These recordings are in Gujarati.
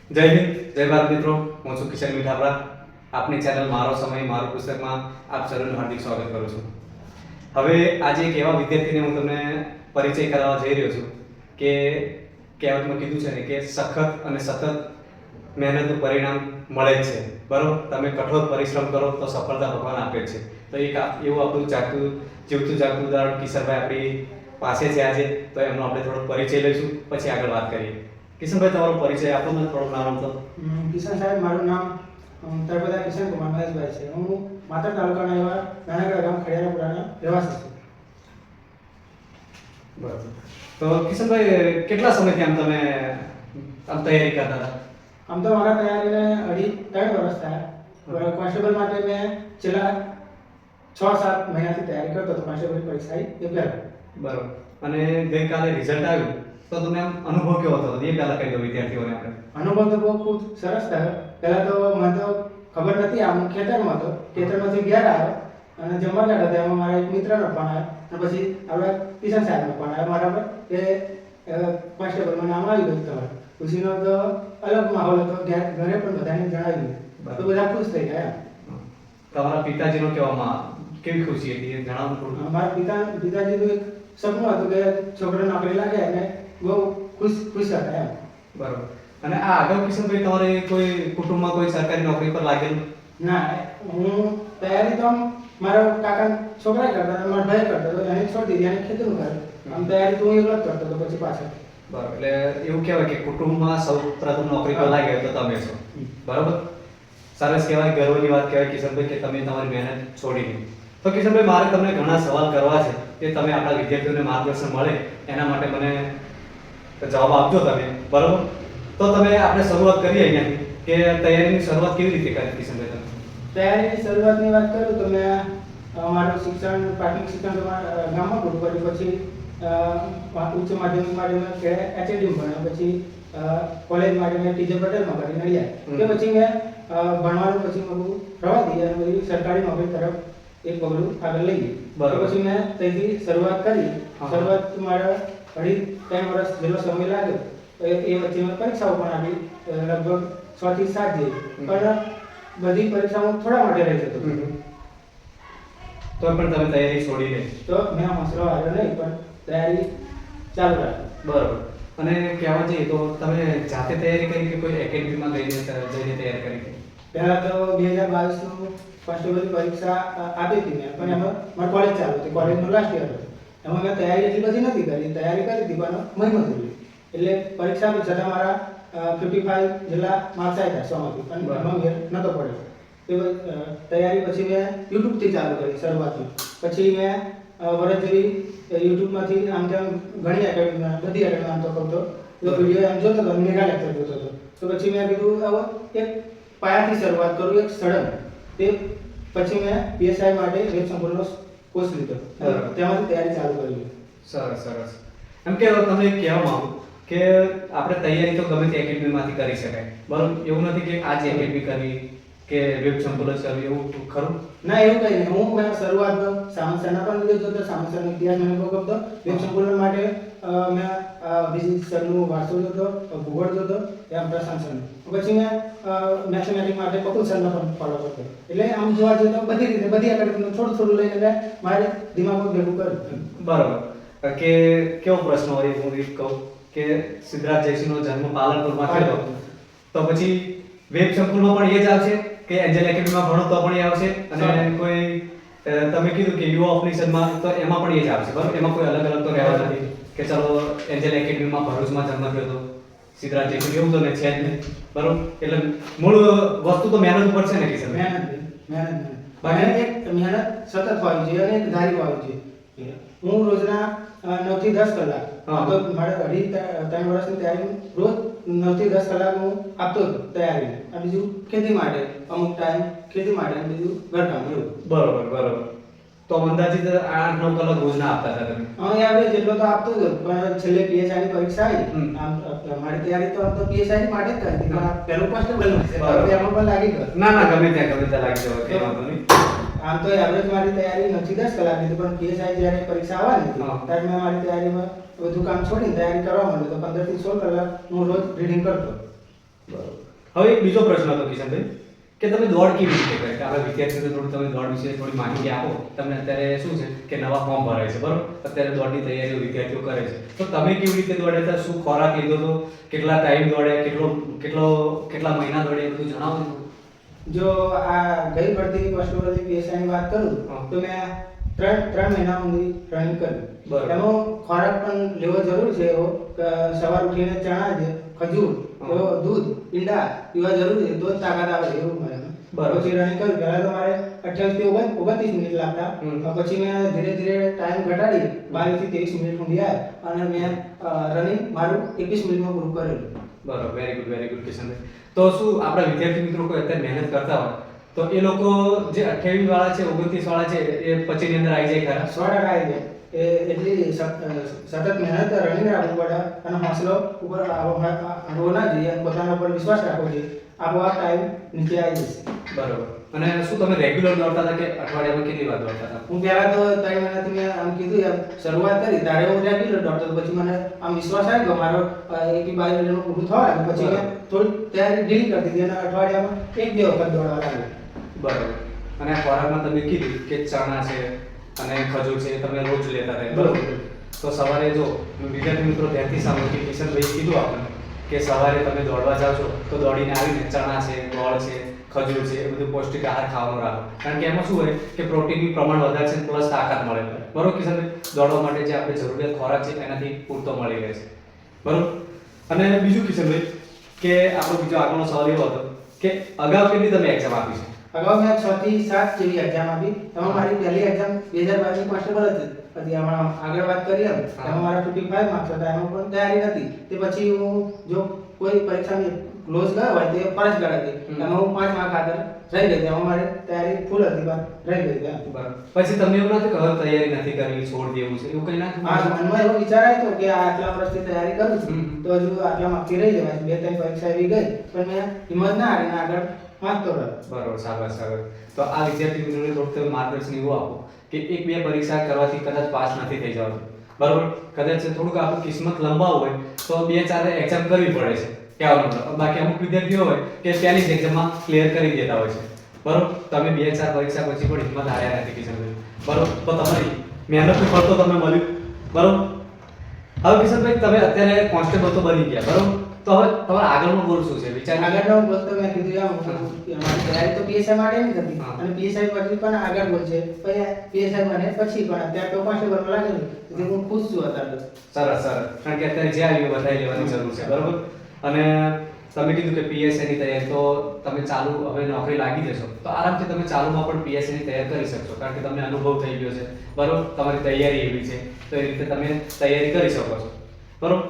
જય હિન્દ, જય ભારત મિત્રો. હું છું કિશન મીઠાપરા. આપની ચેનલ મારો સમય મારું પુસ્તકમાં આપ સૌનું હાર્દિક સ્વાગત કરું છું. હવે આજે એક એવા વિદ્યાર્થીને હું તમને પરિચય કરાવવા જઈ રહ્યો છું કે કહેવતમાં કીધું છે ને કે સખત અને સતત મહેનતનું પરિણામ મળે જ છે. બરાબર, તમે કઠોર પરિશ્રમ કરો તો સફળતા ભગવાન આપે જ છે. તો એક એવું આપણું જીવતું જાગતું ઉદાહરણ કિશનભાઈ આપણી પાસે છે આજે. તો એમનો આપણે થોડો પરિચય લઈશું, પછી આગળ વાત કરીએ. કિશનભાઈ, તમારો પરિચય આપો ને થોડું નામ તો. કિશન સાહેબ, મારું નામ તળપદા કિશન કુમાર મહેશભાઈ છે. હું માતર તાલુકાના એવા નાનકડા ગામ ખડિયારાપુરાના રહેવાસી છું. બરાબર. તો કિશનભાઈ, કેટલા સમયથી આમ તમે તૈયારી કરતા હતા? આમ તો મારા તૈયારીને 3 વર્ષ થયા. કોન્સ્ટેબલ માટે મેં છેલ્લા 6-7 મહિનાથી તૈયારી કરતો હતો. કોન્સ્ટેબલ પરીક્ષા એ પહેલા. બરાબર. અને ગઈકાલે રિઝલ્ટ આવ્યું તો તમને આમ અનુભવ કેવો થયો? એ પહેલા કહી દો વિદ્યાર્થીઓને આપણે. અનુભવ તો બહુ ખૂબ સરસ થયો. પહેલા તો મને તો ખબર નથી. આમ ખેતરમાં હતો, ખેતરમાંથી ઘેર આવ્યો અને જમવા બેઠા હતા. એમાં મારા એક મિત્રનો ફોન આવ્યો અને પછી આપણા કિશન સાહેબનો ફોન આવ્યો મારા પર કે કોન્સ્ટેબલમાં નામ આવી ગયું તમારું. ખુશીનો તો અલગ માહોલ હતો. ઘરે પણ બધાને જણાવ્યું તો બધા ખુશ થઈ ગયા. તમારા પિતાજીનો કહેવામાં કેવી ખુશી હતી એ જણાવો થોડું. મારા પિતાજીનું એક સપનું હતું કે છોકરો નોકરી લાગે અને બહુ ખુશ હતા એમ. બરાબર. અને આ આગળ કિશનભાઈ તમારે કોઈ કુટુંબમાં કોઈ સરકારી નોકરી પર લાગેલું? ના, હું તૈયારી તો મારા કાકા છોકરા કરતા હતા, મારા ભાઈ કરતા હતો. એને છોડી દીધી, એને ખેતીનું કર્યું. આમ તૈયારી તો હું એકલો જ કરતો હતો પછી પાછળ. બરાબર. એટલે એવું કહેવાય કે કુટુંબમાં સૌ પ્રથમ નોકરી પર લાગે તો તમે છો. બરાબર. સરસ કહેવાય, ગર્વની વાત કહેવાય કિશનભાઈ કે તમે તમારી મહેનત છોડી નહીં. તો કિશનભાઈ, મારે તમને ઘણા સવાલ કરવા છે કે તમે આપણા વિદ્યાર્થીઓને માર્ગદર્શન મળે એના માટે મને જવાબ આપજો તમે. બરાબર. તો તમે આપણે શરૂઆત કરીએ અહીંયાથી કે તૈયારીની શરૂઆત કેવી રીતે કરી કિશનભાઈ તમે? તૈયારીની શરૂઆતની વાત કરું તો મેં મારું શિક્ષણ પ્રાથમિક શિક્ષણ ગામમાં પૂરું કર્યું. પછી ઉચ્ચ માધ્યમિક માટે મેં એચએડીમાં ભણ્યો. પછી કોલેજ માટે મેં ટીજે પટેલમાં કરી નડિયાદ. કે પછી મેં ભણવાનું પછી બધું રવા દીધી અને પછી સરકારી નોકરી તરફ એક પગલું આગળ લઈ ગઈ. બરાબર. પછી મેં ત્યાંથી શરૂઆત કરી. શરૂઆત મારા 2.5-3 વર્ષ જેટલો સમય લાગ્યો. એ વચ્ચે મેં પરીક્ષાઓ પણ આપી, લગભગ 6 થી 7 જેવી. પણ બધી પરીક્ષામાં થોડા માટે રહી જતો તો પણ તમે તૈયારી છોડી નહીં? તો મેં હોંસલો હાર્યો નહીં, પણ તૈયારી ચાલુ રાખી. બરાબર. અને કહેવા જઈએ તો તમે જાતે તૈયારી કરી કે કોઈ એકેડમીમાં જઈને તૈયારી કરી? પહેલા તો 2022 કોન્સ્ટેબલની પરીક્ષા આપી હતી મેં, પણ એમાં મારી કોલેજ ચાલુ હતી, કોલેજનું લાસ્ટ યર હતું. એમાં મેં તૈયારી એટલી બધી નથી કરી. તૈયારી કરી હતી પણ મહિમતૂરી. એટલે પરીક્ષા આપી છતાં મારા 55 જેટલા માર્ક્સ આવ્યા 100માંથી, પણ એમાં મેળ નહોતો પડ્યો. એ તૈયારી પછી મેં યુટ્યુબથી ચાલુ કરી શરૂઆતમાં. પછી મેં વર્ષ જેવી યુટ્યુબમાંથી આમ તેમ ઘણી એકેડમીમાં, બધી એકેડમીમાં આમ તો કહું તો વિડીયો એમ જોતો હતો, મેગા લેક્ચર જોતો હતો. તો પછી મેં કીધું હવે એક પાયાથી શરૂઆત કરું, એક સડન. તે પછી મેં પીએસઆઈ માટે વેબ સંકુલનો કોર્સ લીધો. તેમાંથી તૈયારી ચાલુ કરી. સરસ સરસ. એમ કે તમને કહેવા માંગુ કે આપણે તૈયારી તો ગમે તે એકેડમીમાંથી કરી શકાય. બરાબર. એવું નથી કે આ જ એકેડમી કરવી કે વેબ સંકુલ જ કરવી, એવું ખરું? ના, એવું કંઈ નહીં. હું મેં શરૂઆતમાં સામંત સરનો પણ લીધો હતો. સામંત સરનો ઇતિહાસ મને બહુ ગમતો. વેબ સંકુલ માટે મેં અભિજીત સરનું વારસો જોતો, ભૂગોળ જોતો, એમ પ્રશાંત સરનું. પછી મેં મેથેમેટિક્સ માટે કપૂર સરનો પણ ફોલો કરતો. એટલે આમ જોવા જઈએ તો બધી રીતે બધી એકેડમીનું થોડું થોડું લઈને મેં મારે દિમાગમાં ભેગું કર્યું. બરાબર. કે કેવો પ્રશ્ન હોય હું એ કહું કે સિદ્ધરાજ જયસિંહનો જન્મ પાલનપુરમાં થયો, તો પછી વેબ સંકુલમાં પણ એ જ આવશે કે એન્જલ એકેડમીમાં ભણો તો પણ એ આવશે? અને કોઈ તમે કીધું કે યુવા ઓફિસરમાં, તો એમાં પણ એ જ આવશે? બરાબર. એમાં કોઈ અલગ અલગ તો રહેવા નથી કે ચલો એન્જલ એકેડમીમાં ભરૂચમાં જન્મ થયો તો સિદ્ધરાજ જયસિંહ એવું તો ને છે જ નહીં. બરાબર. એટલે મૂળ વસ્તુ તો મહેનત ઉપર છે ને કિશન? મહેનત એક મહેનત સતત હોવી જોઈએ અને એક ધારી હોવી જોઈએ. હું રોજના 9 થી 10 કલાક, તો મારે 2.5-3 વર્ષની તૈયારી રોજ 9 થી 10 કલાક હું આપતો હતો તૈયારીને. અને બીજું ખેતી માટે અમુક ટાઈમ, ખેતી માટે અને બીજું ઘરકામ, એવું. બરોબર બરોબર. તો અંદાજિત 8-9 કલાક રોજના આપતા હતા તમે? એવરેજ એટલો તો આપતો જ હતો. પણ છેલ્લે પીએસઆઈ ની પરીક્ષા આવી. આમ મારી તૈયારી તો આમ તો પીએસઆઈ માટે જ કરી હતી, પણ પહેલું કોન્સ્ટેબલ છે એમાં પણ લાગી ગયો. ના ગમે ત્યાં લાગી જવા, કઈ વાંધો નહીં. આમ તો એવરેજ મારી તૈયારી 9 થી 10 કલાક હતી, પણ પીએસઆઈ જ્યારે પરીક્ષા આવવાની હતી ત્યારે મેં મારી તૈયારીમાં બધું કામ છોડીને તૈયારી કરવા માંડ્યો. તો 15 થી 16 કલાક હું રોજ રીડિંગ કરતો. બરોબર. હવે એક બીજો પ્રશ્ન હતો કિશનભાઈ કે તમે દોડ કેવી રીતે કરી? કે આપણે વિદ્યાર્થીઓને થોડું તમે દોડ વિશે થોડી માહિતી આપો. તમને અત્યારે શું છે કે નવા ફોર્મ ભરાય છે, બરોબર? અત્યારે દોડની તૈયારીઓ વિદ્યાર્થીઓ કરે છે. તો તમે કેવી રીતે દોડ્યા હતા? શું ખોરાક લીધો હતો? કેટલા ટાઈમ દોડ્યા? કેટલા મહિના દોડ્યા? એ બધું જણાવો ને. જો આ ગઈ ભરતી કોન્સ્ટેબલની પીએસઆઈની વાત કરું તો મેં ત્રણ મહિના સુધી રનિંગ કર્યું. બરાબર. એમાં ખોરાક પણ લેવો જરૂર છે એવો કે સવાર ઉઠીને ચણા છે, ખજૂર, એવો દૂધ, ઈંડા પીવા જરૂર છે, તો જ તાકાત આવે એવું મારે. બરાબર. પછી રનિંગ કર્યું. પહેલા તો મારે 28 થી 29 મિનિટ લાગતા. પછી મેં ધીરે ધીરે ટાઈમ ઘટાડી 22 થી 23 મિનિટ સુધી આવ્યા અને મેં રનિંગ મારું 21 મિનિટમાં પૂરું કરેલું. બરોબર. Very good Kishanbhai. તો શું આપણા વિદ્યાર્થી મિત્રો કોઈ અત્યારે મહેનત કરતા હોય તો એ લોકો જે 28 વાળા છે, 29 વાળા છે, એ 25 ની અંદર આવી જાય ખરા? 100% આવી જાય. એટલી સતત મહેનત રનિંગ રાખવું પડે અને હોંસલો ઉપર હારવો ના જોઈએ અને પોતાના ઉપર વિશ્વાસ રાખવો જોઈએ. આપોઆપ ટાઈમ નીચે આવી જશે. બરોબર. અને શું તમે રેગ્યુલર દોડતા હતા કે અઠવાડિયામાં કેટલી વાર દોડતા હતા? હું પહેલા તો 3 મહિનાથી મેં આમ કીધું એમ શરૂઆત કરી ત્યારે હું રેગ્યુલર દોડતો હતો. પછી મને આમ વિશ્વાસ આવી ગયો મારો 21-22 મિનિટનું પૂરું થવા લાગ્યું. પછી મેં થોડી તૈયારી ઢીલી કરી દીધી અને અઠવાડિયામાં 1-2 વખત દોડવા લાગ્યો. બરોબર. અને આ ખોરાકમાં તમે કીધું કે ચણા છે અને ખજૂર છે, એ તમે રોજ લેતા હતા, બરોબર? તો સવારે જો વિદ્યાર્થી મિત્રો ધ્યાનથી સાંભળો કે કિશનભાઈ કીધું આપણને કે સવારે તમે દોડવા જાઓ છો તો દોડીને આવીને ચણા છે, ગોળ છે, ખજૂર છે, એ બધું પૌષ્ટિક આહાર ખાવાનું રાખો. કારણ કે એમાં શું હોય કે પ્રોટીનનું પ્રમાણ વધારે છે પ્લસ તાકાત મળે. બરોબર કિશનભાઈ? દોડવા માટે જે આપણે જરૂરિયાત ખોરાક છે એનાથી પૂરતો મળી રહે છે, બરોબર? અને બીજું કિશનભાઈ કે આપણો બીજો આગળનો સવાલ એવો હતો કે અગાઉ કેટલી તમે એક્ઝામ આપી છે? અગાઉ મેં 6 થી 7 જેવી એક્ઝામ આપી. એમાં મારી પહેલી એક્ઝામ 2022 ની કોન્સ્ટેબલ હતી. પછી હમણાં આગળ વાત કરી એમાં મારા 55 માર્ક્સ હતા. એમાં પણ તૈયારી નથી. તે પછી હું જો કોઈ પરીક્ષાની ક્લોઝ ગયો હોય તો એ ફરજ ગણાતી. એમાં હું 5 માર્ક આગળ રહી ગઈ. એમાં મારી તૈયારી ફૂલ હતી પણ રહી ગઈ. બરાબર. પછી તમને એવું નથી કે હવે તૈયારી નથી કરવી, છોડ દેવું છે, એવું કઈ ના થયું? હા, મનમાં એવો વિચાર આવ્યો કે આ આટલા વર્ષથી તૈયારી કરું છું તો હજુ આટલા માર્કથી રહી જવાય. 2-3 પરીક્ષા આવી ગઈ પણ મેં હિંમત ના હારીને આગળ વાંચતો રહ્યો. બરોબર. શાબાશ. તો આ વિદ્યાર્થી મિત્રોને થોડું માર્ગદર્શન એવું આપો કે 1-2 પરીક્ષા કરવાથી કદાચ પાસ નથી થઈ જવાનું, બરોબર? કદાચ થોડુંક આપણું કિસ્મત લંબાવું હોય તો 2-4 એક્ઝામ કરવી પડે છે, કહેવાનો મતલબ. બાકી અમુક વિદ્યાર્થીઓ હોય કે પહેલી જ એક્ઝામમાં ક્લિયર કરી દેતા હોય છે, બરોબર? તમે 2-4 પરીક્ષા પછી પણ હિંમત હાર્યા નથી કિશનભાઈ, બરોબર? તો તમારી મહેનતનું ફળ તો તમને મળ્યું, બરોબર? હવે કિશનભાઈ તમે અત્યારે કોન્સ્ટેબલ તો બની ગયા, બરોબર? તો હવે તમારા આગળનો ગોલ શું છે? વિચાર આગળનો ગોલ તો મેં કીધું એમ અમારી તૈયારી તો પીએસઆઈ માટે નહીં કરતી અને પીએસઆઈ પછી પણ આગળ ગોલ છે. પછી પીએસઆઈ બને પછી પણ અત્યારે તો કોન્સ્ટેબલમાં લાગેલું એટલે હું ખુશ છું અત્યારે. સરસ. કારણ કે અત્યારે જે આવ્યું વધારી લેવાની જરૂર છે, બરોબર? અને તમે કીધું કે પીએસઆઈ ની તૈયારી તો તમે ચાલુ હવે નોકરી લાગી જશો તો આરામથી તમે ચાલુમાં પણ પીએસઆઈ ની તૈયારી કરી શકશો. કારણ કે તમને અનુભવ થઈ ગયો છે, બરોબર? તમારી તૈયારી એવી છે તો એ રીતે તમે તૈયારી કરી શકો છો, બરોબર?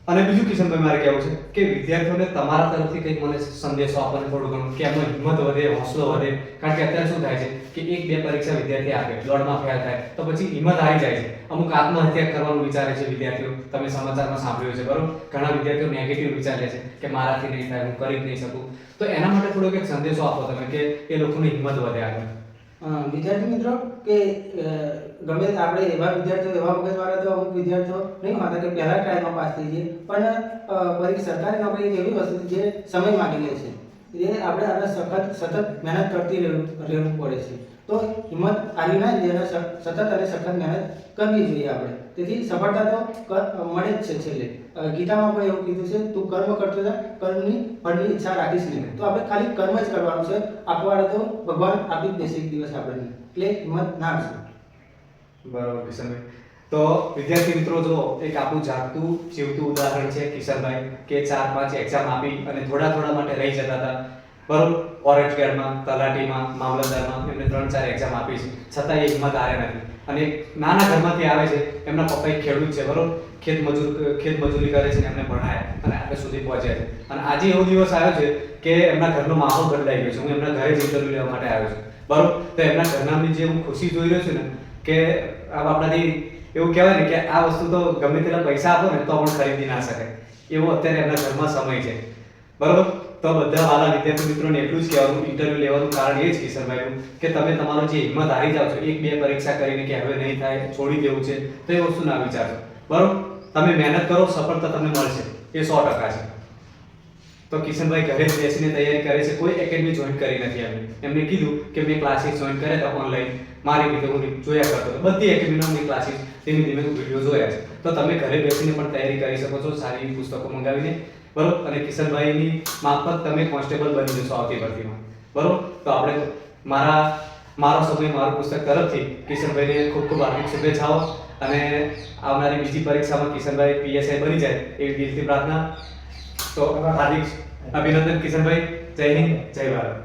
અને બીજું કિશનભાઈ મારે કહેવું છે કે વિદ્યાર્થીઓને તમારા તરફથી કંઈક મને સંદેશો આપવાનો થોડું ઘણું કે એમનો હિંમત વધે, હોંસલો વધે. કારણ કે અત્યારે શું થાય છે કે 1-2 પરીક્ષા વિદ્યાર્થી આપે, દોડમાં ફેલ થાય તો પછી હિંમત હારી જાય છે. અમુક આત્મહત્યા કરવાનું વિચારે છે વિદ્યાર્થીઓ. તમે સમાચારમાં સાંભળ્યું છે, બરોબર? ઘણા વિદ્યાર્થીઓ નેગેટિવ વિચારે છે કે મારાથી નહીં થાય, હું કરી જ નહીં શકું. તો એના માટે થોડોક એક સંદેશો આપો તમે કે એ લોકોની હિંમત વધે આગળ. વિદ્યાર્થી મિત્રો કે ગમે આપણે એવા વિદ્યાર્થીઓ એવા મગજવાળા તો અમુક વિદ્યાર્થીઓ નહીં હોતા કે પહેલા ટ્રાયલમાં પાસ થઈ જાય. પણ સરકારી નોકરી એક એવી વસ્તુ જે સમય માંગી લે છે. એ આપણે આને સતત મહેનત કરતી રહેવું પડે છે. તો હિંમત હારી ના જોઈએ અને સતત અને સખત મહેનત કરવી જોઈએ આપણે. તેથી સફળતા તો મળે જ છે છેલ્લે. ગીતામાં પણ એવું કીધું છે તું કર્મ કરતો જા, કર્મની ફળની ઈચ્છા રાખીશ નહીં. તો આપણે ખાલી કર્મ જ કરવાનું છે. આપવાડે તો ભગવાન આપી જ દેશે એક દિવસ આપણને. એટલે હિંમત ના હારશો. બરોબર કિશનભાઈ. તો વિદ્યાર્થી મિત્રો જો એક આપણું જાગતું જીવતું ઉદાહરણ છે કિશનભાઈ કે 4-5 એક્ઝામ આપી અને થોડા માટે રહી જતા હતા, બરોબર? ફોરેસ્ટ ગાર્ડમાં, તલાટીમાં, મામલતદારમાં એમને 3-4 એક્ઝામ આપી છે છતાં એ હિંમત હારે નથી. અને નાના ઘરમાંથી આવે છે, એમના પપ્પા એક ખેડૂત છે, બરોબર? ખેત મજૂરી કરે છે ને એમને ભણાયા અને આગળ સુધી પહોંચ્યા છે. અને આજે એવો દિવસ આવ્યો છે કે એમના ઘરનો માહોલ બદલાઈ ગયો છે. હું એમના ઘરે જ ઇન્ટરવ્યુ લેવા માટે આવ્યો છું, બરોબર? તો એમના ઘરનાની જે હું ખુશી જોઈ રહ્યો છું ને કે આપણાથી એવું કહેવાય ને કે આ વસ્તુ તો ગમે તેટલા પૈસા આપો ને તો પણ ખરીદી ના શકાય એવો અત્યારે એમના ઘરમાં સમય છે, બરોબર? તો બધા વાલા વિદ્યાર્થી મિત્રોને એટલું જ કહેવાનું, ઇન્ટરવ્યુ લેવાનું કારણ એ જ કિશનભાઈ કે તમે તમારો જે હિંમત હારી જાવ છો 1-2 પરીક્ષા કરીને કે હવે નહીં થાય, છોડી દેવું છે, તો એ વસ્તુ ના વિચારજો, બરોબર? તમે મહેનત કરો, સફળતા તમને મળશે, એ 100% છે. તો કિશનભાઈ ઘરે જ બેસીને તૈયારી કરે છે, કોઈ એકેડમી જોઈન કરી નથી એમને કીધું કે મેં ક્લાસીસ જોઈન કર્યા હતા ઓનલાઈન, મારી રીતે હું જોયા કરતો હતો, બધી એકેડમીના મેં ક્લાસીસ ધીમે ધીમે વિડીયો જોયા છે. તો તમે ઘરે બેસીને પણ તૈયારી કરી શકો છો સારી પુસ્તકો મંગાવીને, બરોબર. અને કિશનભાઈની મારફત તમે કોન્સ્ટેબલ બની જશો આવતી ભરતીમાં, બરોબર. તો આપણે મારો સમય મારું પુસ્તક તરફથી કિશનભાઈને ખૂબ ખૂબ હાર્દિક શુભેચ્છાઓ, અને આવનારી બીજી પરીક્ષામાં કિશનભાઈ પીએસઆઈ બની જાય એવી દિલથી પ્રાર્થના. તો હાર્દિક અભિનંદન કિશનભાઈ. જય હિન્દ, જય ભારત.